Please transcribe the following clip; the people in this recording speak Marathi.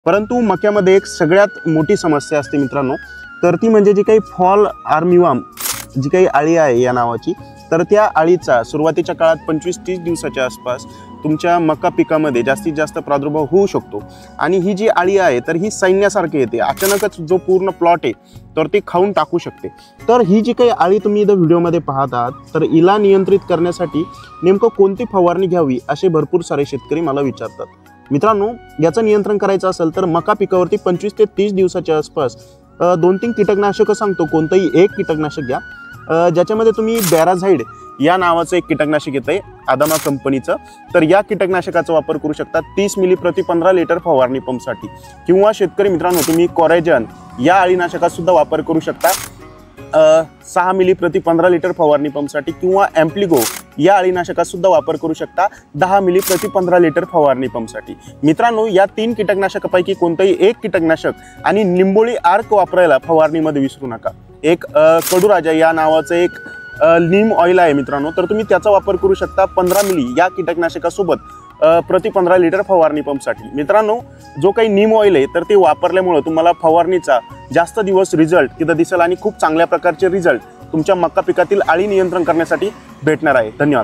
परंतु मक्यामध्ये एक सगळ्यात मोठी समस्या असते मित्रांनो, तर ती म्हणजे जी काही फॉल आर्मीवर्म जी काही अळी आहे या नावाची, तर त्या अळीचा सुरुवातीच्या काळात 25-30 दिवसाच्या आसपास तुमच्या मका पिकामध्ये जास्तीत जास्त प्रादुर्भाव होऊ शकतो। आणि ही जी अळी आहे तर ही सैन्यासारखी येते, अचानकच जो पूर्ण प्लॉट आहे तर ती खाऊन टाकू शकते। तर ही जी काही अळी तुम्ही इथं व्हिडिओमध्ये पाहत आहात, तर हिला नियंत्रित करण्यासाठी नेमकं कोणती फवारणी घ्यावी असे भरपूर सारे शेतकरी मला विचारतात। मित्रांनो, याचं नियंत्रण करायचं असेल तर मका पिकावरती 25 ते 30 दिवसाच्या आसपास 2-3 कीटकनाशकं सांगतो, कोणतंही एक कीटकनाशक घ्या, ज्याच्यामध्ये तुम्ही बॅराझाइड या नावाचं एक कीटकनाशक येतं आहे आदामा कंपनीचं। तर या कीटकनाशकाचा वापर करू शकता 30 मिली प्रति 15 लिटर फवारणी पंपसाठी। किंवा शेतकरी मित्रांनो, तुम्ही कोरायजन या अळीनाशकाचा सुद्धा वापर करू शकता 6 मिली प्रति 15 लिटर फवारणी पंपसाठी। किंवा एम्प्लिगो या अळीनाशकाचा सुद्धा वापर करू शकता 10 मिली प्रति 15 लिटर फवारणी पंपसाठी। मित्रांनो, या 3 कीटकनाशकापैकी कोणतंही एक कीटकनाशक आणि निंबोळी आर्क वापरायला फवारणीमध्ये विसरू नका। एक कडूराजा या नावाचं एक नीम ऑइल आहे मित्रांनो, तर तुम्ही त्याचा वापर करू शकता 15 मिली या कीटकनाशकासोबत प्रति 15 लिटर फवारणी पंपसाठी। मित्रांनो, जो काही नीम ऑइल आहे तर ते वापरल्यामुळे तुम्हाला फवारणीचा जास्त दिवस रिझल्ट तिथं दिसेल आणि खूप चांगल्या प्रकारचे रिझल्ट तुमच्या मका पिकातील अळी नियंत्रण करण्यासाठी भेटणार आहे। धन्यवाद।